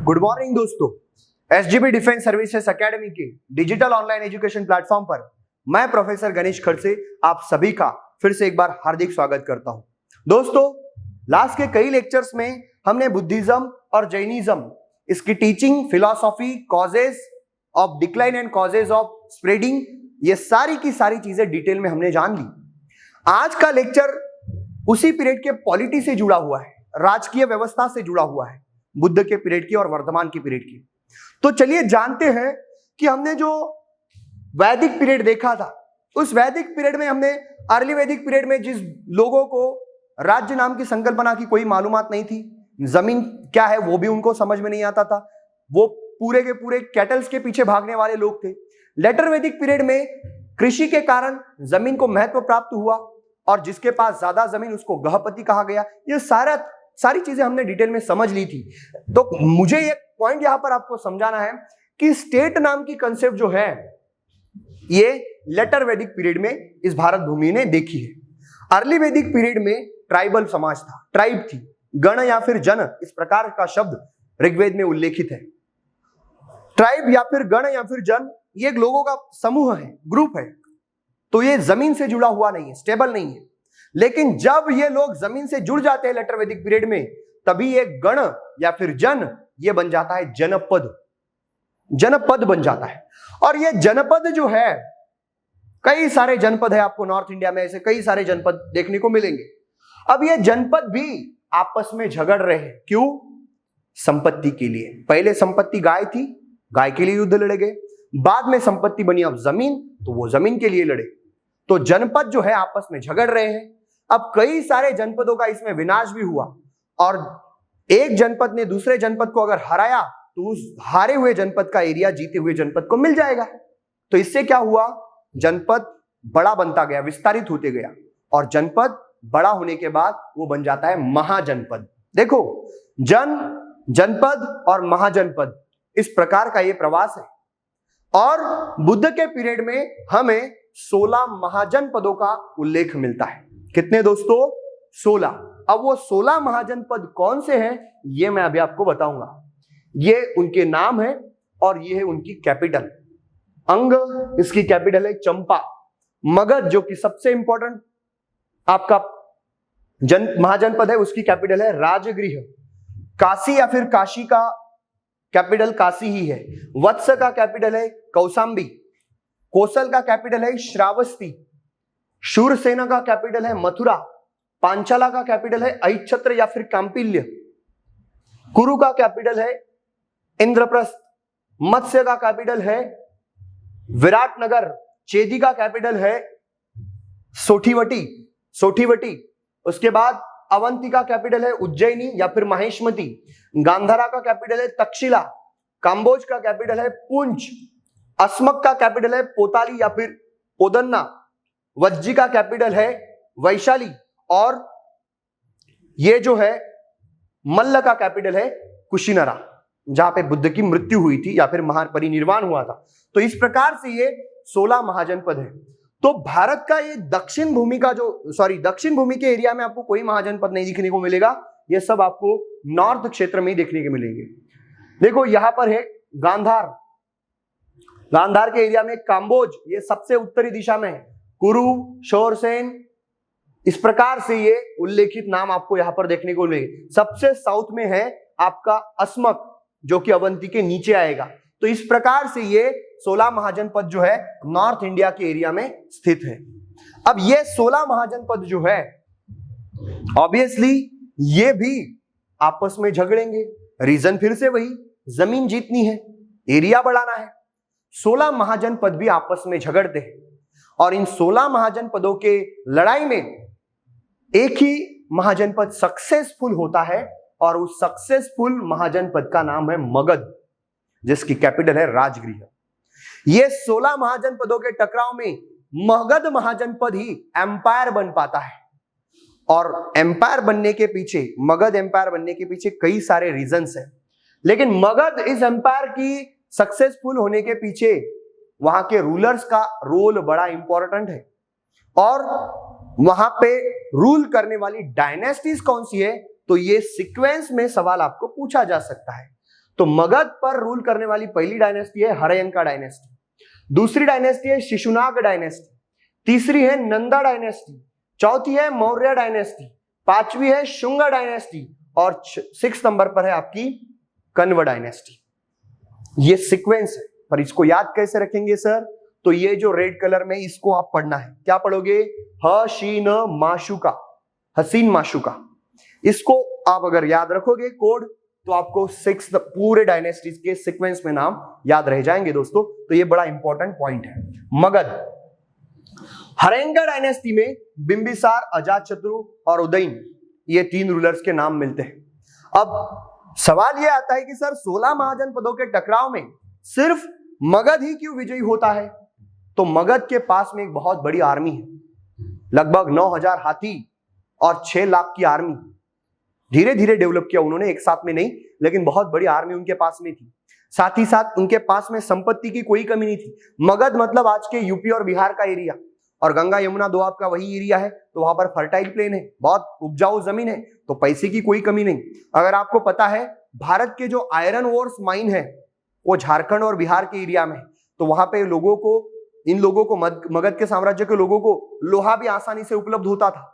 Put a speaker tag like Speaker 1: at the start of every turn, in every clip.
Speaker 1: Good morning दोस्तों, SGB defence services academy के digital online education platform पर मैं प्रोफेसर गणेश खड़से आप सभी का फिर से एक बार हार्दिक स्वागत करता हूं। दोस्तों, लास्ट के कई लेक्चर्स में हमने बुद्धिज्म और जैनिज्म, इसकी teaching, philosophy, causes of decline and causes of spreading, ये सारी की सारी चीजें डिटेल में हमने जान ली। आज का लेक्चर उसी पीरियड के पॉलिटी से जुड़ा हुआ है, राजकीय व्यवस्था से जुड़ा हुआ है, बुद्ध के पीरियड की और वर्तमान की पीरियड की। तो चलिए जानते हैं कि हमने जो वैदिक पीरियड देखा था, उस वैदिक पीरियड में हमने अर्ली वैदिक पीरियड में जिस लोगों को राज्य नाम की संकल्पना की कोई मालूमात नहीं थी, जमीन क्या है वो भी उनको समझ में नहीं आता था, वो पूरे के पूरे कैटल्स के पीछे भागने वाले लोग थे। लेटर वैदिक पीरियड में कृषि के कारण जमीन को महत्व प्राप्त हुआ और जिसके पास ज्यादा जमीन उसको गहपति कहा गया। ये सारी चीजें हमने डिटेल में समझ ली थी। तो मुझे एक पॉइंट यहां पर आपको समझाना है कि स्टेट नाम की कंसेप्ट जो है ये लेटर वैदिक पीरियड में इस भारत भूमि ने देखी है। अर्ली वैदिक पीरियड में ट्राइबल समाज था, ट्राइब थी, गण या फिर जन, इस प्रकार का शब्द ऋग्वेद में उल्लेखित है। ट्राइब या फिर गण या फिर जन, ये एक लोगों का समूह है, ग्रुप है, तो ये जमीन से जुड़ा हुआ नहीं है, स्टेबल नहीं है। लेकिन जब ये लोग जमीन से जुड़ जाते हैं लेटर वैदिक पीरियड में, तभी ये गण या फिर जन ये बन जाता है जनपद, जनपद बन जाता है। और ये जनपद जो है, कई सारे जनपद है आपको नॉर्थ इंडिया में, ऐसे कई सारे जनपद देखने को मिलेंगे। अब ये जनपद भी आपस में झगड़ रहे हैं, क्यों? संपत्ति के लिए। पहले संपत्ति गाय थी, गाय के लिए युद्ध लड़े गए, बाद में संपत्ति बनी अब जमीन, तो वो जमीन के लिए लड़े। तो जनपद जो है आपस में झगड़ रहे हैं। अब कई सारे जनपदों का इसमें विनाश भी हुआ और एक जनपद ने दूसरे जनपद को अगर हराया तो उस हारे हुए जनपद का एरिया जीते हुए जनपद को मिल जाएगा। तो इससे क्या हुआ? जनपद बड़ा बनता गया, विस्तारित होते गया, और जनपद बड़ा होने के बाद वो बन जाता है महाजनपद। देखो, जनपद और महाजनपद, इस प्रकार का ये प्रवास है। और बुद्ध के पीरियड में हमें 16 महाजनपदों का उल्लेख मिलता है। कितने दोस्तों? 16। अब वो 16 महाजनपद कौन से हैं ये मैं अभी आपको बताऊंगा। ये उनके नाम है और ये है उनकी कैपिटल। अंग, इसकी कैपिटल है चंपा। मगध, जो कि सबसे इंपॉर्टेंट आपका महाजनपद है, उसकी कैपिटल है राजगृह। काशी या फिर काशी का कैपिटल काशी ही है। वत्स का कैपिटल है कौशाम्बी। कोसल का कैपिटल है श्रावस्ती। शूरसेना का कैपिटल है मथुरा। पांचाला का कैपिटल है अहिच्छत्र या फिर कांपिल्य। कुरु का कैपिटल है इंद्रप्रस्थ। मत्स्य का कैपिटल है विराटनगर। चेदी का कैपिटल है सोठीवटी। उसके बाद अवंती का कैपिटल है उज्जैनी या फिर महेशमती। गांधारा का कैपिटल है तक्षशिला। काम्बोज का कैपिटल है पुंछ। अस्मक का कैपिटल है पोताली या फिर पोदन्ना। वज्जी का कैपिटल है वैशाली। और ये जो है मल्ल का कैपिटल है कुशीनरा, जहां पे बुद्ध की मृत्यु हुई थी या फिर महापरिनिर्वाण हुआ था। तो इस प्रकार से ये 16 महाजनपद है। तो भारत का ये दक्षिण भूमि के एरिया में आपको कोई महाजनपद नहीं दिखने को मिलेगा। ये सब आपको नॉर्थ क्षेत्र में ही देखने को मिलेंगे। देखो, यहां पर है गांधार के एरिया में काम्बोज, ये सबसे उत्तरी दिशा में है। कुरु, शोरसेन, इस प्रकार से ये उल्लेखित नाम आपको यहां पर देखने को मिलेंगे। सबसे साउथ में है आपका अस्मक, जो कि अवंती के नीचे आएगा। तो इस प्रकार से ये 16 महाजनपद जो है नॉर्थ इंडिया के एरिया में स्थित है। अब ये 16 महाजनपद जो है, ऑब्वियसली ये भी आपस में झगड़ेंगे। रीजन फिर से वही, जमीन जीतनी है, एरिया बढ़ाना है। 16 महाजनपद भी आपस में झगड़ते हैं और इन 16 महाजनपदों के लड़ाई में एक ही महाजनपद सक्सेसफुल होता है और उस सक्सेसफुल महाजनपद का नाम है मगध, जिसकी कैपिटल है राजगृह। ये 16 महाजनपदों के टकराव में मगध महाजनपद ही एम्पायर बन पाता है। और एम्पायर बनने के पीछे, मगध एम्पायर बनने के पीछे कई सारे रीजंस हैं, लेकिन मगध इस एम्पायर की सक्सेसफुल होने के पीछे वहां के रूलर्स का रोल बड़ा इंपॉर्टेंट है। और वहां पे रूल करने वाली डायनेस्टीज कौन सी है, तो ये सीक्वेंस में सवाल आपको पूछा जा सकता है। तो मगध पर रूल करने वाली पहली डायनेस्टी है हर्यंका डायनेस्टी, दूसरी डायनेस्टी है शिशुनाग डायनेस्टी, तीसरी है नंदा डायनेस्टी, चौथी है मौर्य डायनेस्टी, पांचवी है शुंग डायनेस्टी और 6 नंबर पर है आपकी कण्व डायनेस्टी। ये सीक्वेंस है, पर इसको याद कैसे रखेंगे सर? तो ये जो रेड कलर में इसको आप पढ़ना है, क्या पढ़ोगे? हसीन माशुका, हसीन माशुका। इसको आप अगर याद रखोगे कोड तो आपको 6 पूरे डायनेस्टीज के सीक्वेंस में नाम याद रह जाएंगे दोस्तों। तो ये बड़ा इंपॉर्टेंट पॉइंट है। मगध, हर्यंका डायनेस्टी में बिंबिसार, अजातशत्रु और उदयन, ये 3 रूलर्स के नाम मिलते हैं। अब सवाल ये आता है कि सर 16 महाजनपदों के टकराव में सिर्फ मगध ही क्यों विजयी होता है? तो मगध के पास में एक बहुत बड़ी आर्मी है, लगभग 9000 हाथी और 6 लाख की आर्मी। धीरे धीरे डेवलप किया उन्होंने, एक साथ में नहीं, लेकिन बहुत बड़ी आर्मी उनके पास में थी। साथ ही साथ उनके पास में संपत्ति की कोई कमी नहीं थी। मगध मतलब आज के यूपी और बिहार का एरिया, और गंगा यमुना दोआब का वही एरिया है, तो वहां पर फर्टाइल प्लेन है, बहुत उपजाऊ जमीन है, तो पैसे की कोई कमी नहीं। अगर आपको पता है भारत के जो आयरन ओर्स माइन है वो झारखंड और बिहार के एरिया में, तो वहां पे लोगों को, इन लोगों को, मगध के साम्राज्य के लोगों को लोहा भी आसानी से उपलब्ध होता था,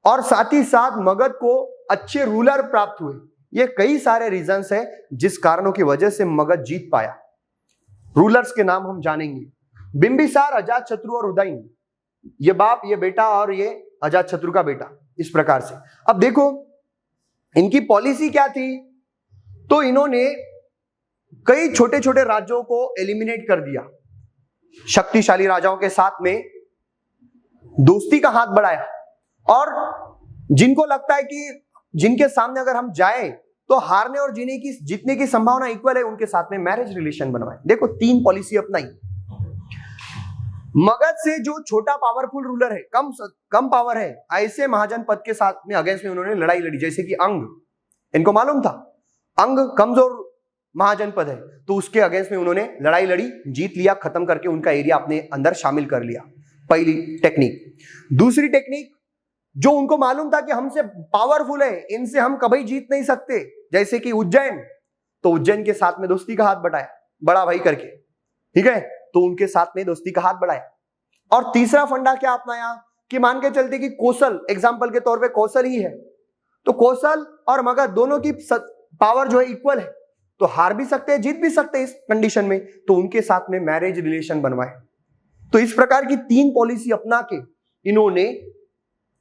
Speaker 1: और साथ ही साथ मगध को अच्छे रूलर प्राप्त हुए। ये कई सारे रीजंस है जिस कारणों की वजह से मगध जीत पाया। रूलर्स के नाम हम जानेंगे, बिंबिसार, अजातशत्रु और उदयन, ये बाप, ये बेटा और ये अजातशत्रु का बेटा, इस प्रकार से। अब देखो इनकी पॉलिसी क्या थी, तो इन्होंने कई छोटे छोटे राज्यों को एलिमिनेट कर दिया, शक्तिशाली राजाओं के साथ में दोस्ती का हाथ बढ़ाया, और जिनको लगता है कि जिनके सामने अगर हम जाए तो हारने और जीतने की संभावना इक्वल है, उनके साथ में मैरिज रिलेशन बनवाए। देखो 3 पॉलिसी अपनाई। मगध से जो छोटा पावरफुल रूलर है, कम पावर है, ऐसे महाजनपद के साथ में अगेंस्ट में उन्होंने लड़ाई लड़ी। जैसे कि अंग, इनको मालूम था अंग कमजोर महाजनपद है, तो उसके अगेंस्ट में उन्होंने लड़ाई लड़ी, जीत लिया, खत्म करके उनका एरिया अपने अंदर शामिल कर लिया। पहली टेक्निक। दूसरी टेक्निक, जो उनको मालूम था कि हमसे पावरफुल है, इनसे हम कभी जीत नहीं सकते, जैसे कि उज्जैन, तो उज्जैन के साथ में दोस्ती का हाथ बढ़ाया, बड़ा भाई करके, ठीक है, तो उनके साथ में दोस्ती का हाथ बढ़ाया। और तीसरा फंडा क्या अपनाया कि मान के चलते कि कौशल, एग्जाम्पल के तौर पे कौशल ही है, तो कौशल और मगध दोनों की पावर जो है इक्वल है, तो हार भी सकते हैं, जीत भी सकते हैं इस कंडीशन में, तो उनके साथ में मैरिज रिलेशन बनवाए। तो इस प्रकार की 3 पॉलिसी अपना के इन्होंने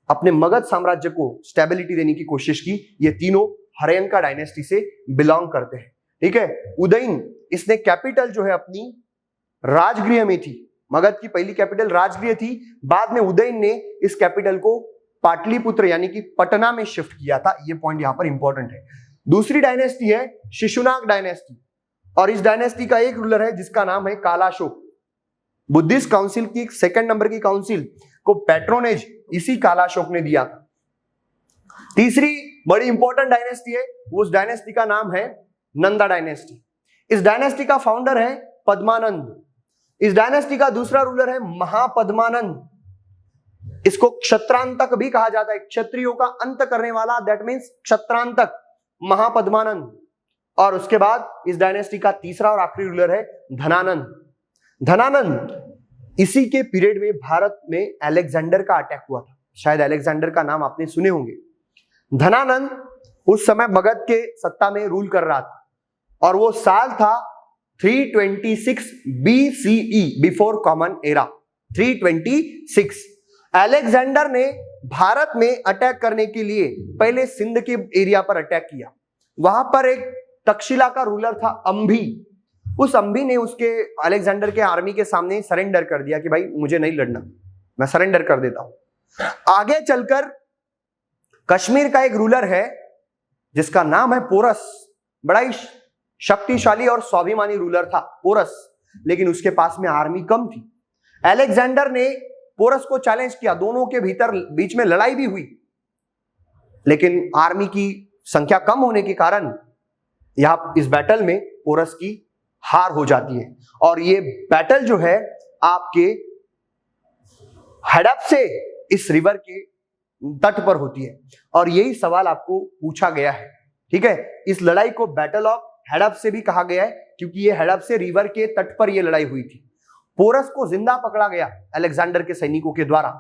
Speaker 1: अपने मगध साम्राज्य को स्टेबिलिटी देने की कोशिश की। ये तीनों हर्यंका डायनेस्टी से बिलोंग करते हैं, ठीक है। उदयन, इसने कैपिटल जो है अपनी राजगृह में थी, मगध की पहली कैपिटल राजगृह थी, बाद में उदयन ने इस कैपिटल को पाटलिपुत्र यानी कि पटना में शिफ्ट किया था। ये पॉइंट यहां पर इंपॉर्टेंट है। दूसरी डायनेस्टी है शिशुनाग डायनेस्टी, और इस डायनेस्टी का एक रूलर है जिसका नाम है कालाशोक। बुद्धिस्ट काउंसिल की 2 नंबर की काउंसिल को पैट्रोनेज इसी कालाशोक ने दिया। तीसरी बड़ी इंपॉर्टेंट डायनेस्टी है, उस डायनेस्टी का नाम है नंदा डायनेस्टी। इस डायनेस्टी का फाउंडर है पद्मानंद। इस डायनेस्टी का दूसरा रूलर है महापद्मानंद। इसको क्षत्रांतक भी कहा जाता है, क्षत्रियों का अंत करने वाला, दैट मीन्स क्षत्रांतक, महापद्मानंद। और उसके बाद इस डायनेस्टी का तीसरा और आखिरी रूलर है धनानंद। धनानंद, इसी के पीरियड में भारत में अलेक्जेंडर का अटैक हुआ था, शायद अलेक्जेंडर का नाम आपने सुने होंगे। धनानंद उस समय मगध के सत्ता में रूल कर रहा था, और वो साल था 326 BCE, before common era, 326। Alexander ने भारत में अटैक करने के लिए पहले सिंध के एरिया पर अटैक किया। वहां पर एक तक्षशिला का रूलर था अंभी। उस अंभी ने उसके अलेक्जेंडर के आर्मी के सामने सरेंडर कर दिया कि भाई मुझे नहीं लड़ना, मैं सरेंडर कर देता हूं। आगे चलकर कश्मीर का एक रूलर है जिसका नाम है पोरस, बड़ा ही शक्तिशाली और स्वाभिमानी रूलर था पोरस, लेकिन उसके पास में आर्मी कम थी। अलेक्जेंडर ने पोरस को चैलेंज किया, दोनों के बीच में लड़ाई भी हुई, लेकिन आर्मी की संख्या कम होने के कारण यहां इस बैटल में पोरस की हार हो जाती है। और ये बैटल जो है आपके हड़प से इस रिवर के तट पर होती है, और यही सवाल आपको पूछा गया है, ठीक है। इस लड़ाई को बैटल ऑफ हड़प से भी कहा गया है क्योंकि ये हड़प से रिवर के तट पर यह लड़ाई हुई थी। पोरस को जिंदा पकड़ा गया अलेक्जेंडर के सैनिकों के द्वारा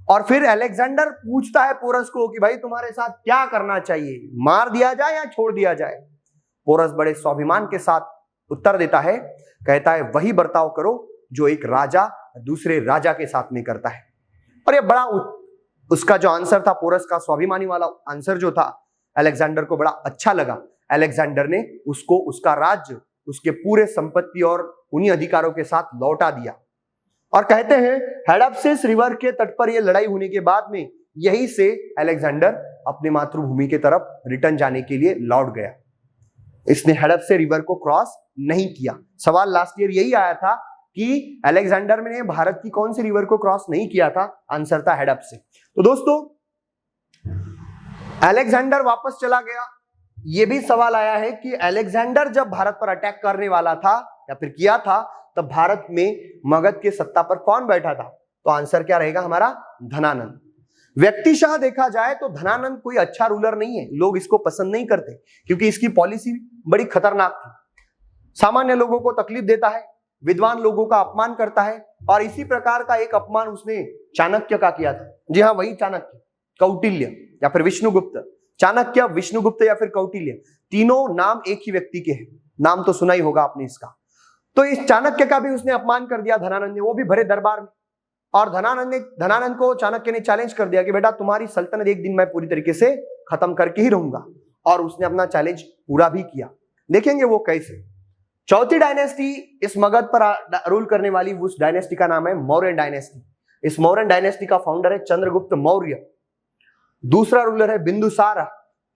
Speaker 1: और फिर अलेक्जेंडर पूछता है पोरस को कि भाई तुम्हारे साथ क्या करना चाहिए, मार दिया जाए या छोड़ दिया जाए। पोरस बड़े स्वाभिमान के साथ उत्तर देता है, कहता है वही बर्ताव करो जो एक राजा दूसरे राजा के साथ में करता है। और ये बड़ा उसका जो आंसर था, पोरस का स्वाभिमानी वाला आंसर जो था, अलेक्जेंडर को बड़ा अच्छा लगा। अलेक्जेंडर ने उसको उसका राज्य, उसके पूरे संपत्ति और उन्हीं अधिकारों के साथ लौटा दिया। और कहते हैं हेडप्सिस रिवर के तट पर यह लड़ाई होने के बाद में यहीं से अलेक्जेंडर अपनी मातृभूमि की तरफ रिटर्न जाने के लिए लौट गया। इसने हेडप्सिस रिवर को क्रॉस नहीं किया। सवाल लास्ट ईयर यही आया था कि अलेक्जेंडर ने भारत की कौन सी रिवर को क्रॉस नहीं किया था, आंसर था हेडप्सिस। तो दोस्तों अलेक्जेंडर वापस चला गया। यह भी सवाल आया है कि अलेक्जेंडर जब भारत पर अटैक करने वाला था या फिर किया था तब भारत में मगध के सत्ता पर कौन बैठा था? तो आंसर क्या रहेगा हमारा? धनानंद। व्यक्तिशः देखा जाए तो धनानंद कोई अच्छा रूलर नहीं है, लोग इसको पसंद नहीं करते क्योंकि इसकी पॉलिसी बड़ी खतरनाक थी। सामान्य लोगों को तकलीफ देता है, विद्वान लोगों का अपमान करता है और इसी प्रकार का एक अपमान उसने चाणक्य का किया था। जी हाँ, वही चाणक्य, कौटिल्य या फिर विष्णुगुप्त। चाणक्य, विष्णुगुप्त या फिर कौटिल्य, तीनों नाम एक ही व्यक्ति के हैं। नाम तो सुना ही होगा आपने इसका। तो इस चाणक्य का भी उसने अपमान कर दिया धनानंद ने, वो भी भरे दरबार में। और धनानंद को चाणक्य ने चैलेंज कर दिया कि बेटा तुम्हारी सल्तनत एक दिन मैं पूरी तरीके से खत्म करके ही रहूंगा। और उसने अपना चैलेंज पूरा भी किया। देखेंगे वो कैसे। चौथी डायनेस्टी इस मगध पर रूल करने वाली उस डायनेस्टी का नाम है मौर्यन डायनेस्टी। इस मौर्यन डायनेस्टी का फाउंडर है चंद्रगुप्त मौर्य। दूसरा रूलर है बिंदुसार।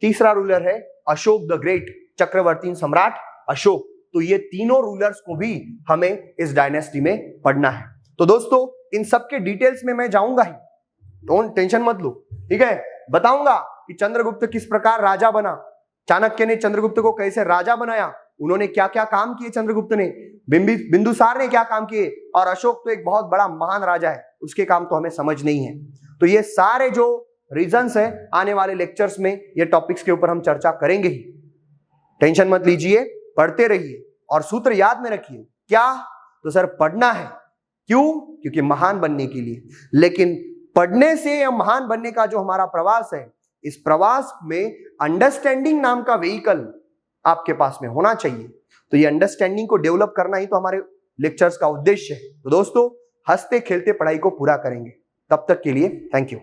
Speaker 1: तीसरा रूलर है अशोक द ग्रेट, चक्रवर्ती सम्राट अशोक। तो ये तीनों रूलर्स को भी हमें इस डायनेस्टी में पढ़ना है। तो दोस्तों इन सब के डिटेल्स में मैं जाऊंगा ही, तो टेंशन मत लो, ठीक है। बताऊंगा कि चंद्रगुप्त किस प्रकार राजा बना, चाणक्य ने चंद्रगुप्त को कैसे राजा बनाया, उन्होंने क्या क्या काम किए चंद्रगुप्त ने, बिंदुसार ने क्या काम किए, और अशोक तो एक बहुत बड़ा महान राजा है, उसके काम तो हमें समझ नहीं है। तो ये सारे जो रीजंस है आने वाले लेक्चर्स में ये टॉपिक्स के ऊपर हम चर्चा करेंगे ही। टेंशन मत लीजिए, पढ़ते रहिए और सूत्र याद में रखिए। क्या? तो सर पढ़ना है। क्यों? क्योंकि महान बनने के लिए। लेकिन पढ़ने से या महान बनने का जो हमारा प्रवास है, इस प्रवास में अंडरस्टैंडिंग नाम का व्हीकल आपके पास में होना चाहिए। तो ये अंडरस्टैंडिंग को डेवलप करना ही तो हमारे लेक्चर्स का उद्देश्य है। तो दोस्तों हंसते खेलते पढ़ाई को पूरा करेंगे। तब तक के लिए थैंक यू।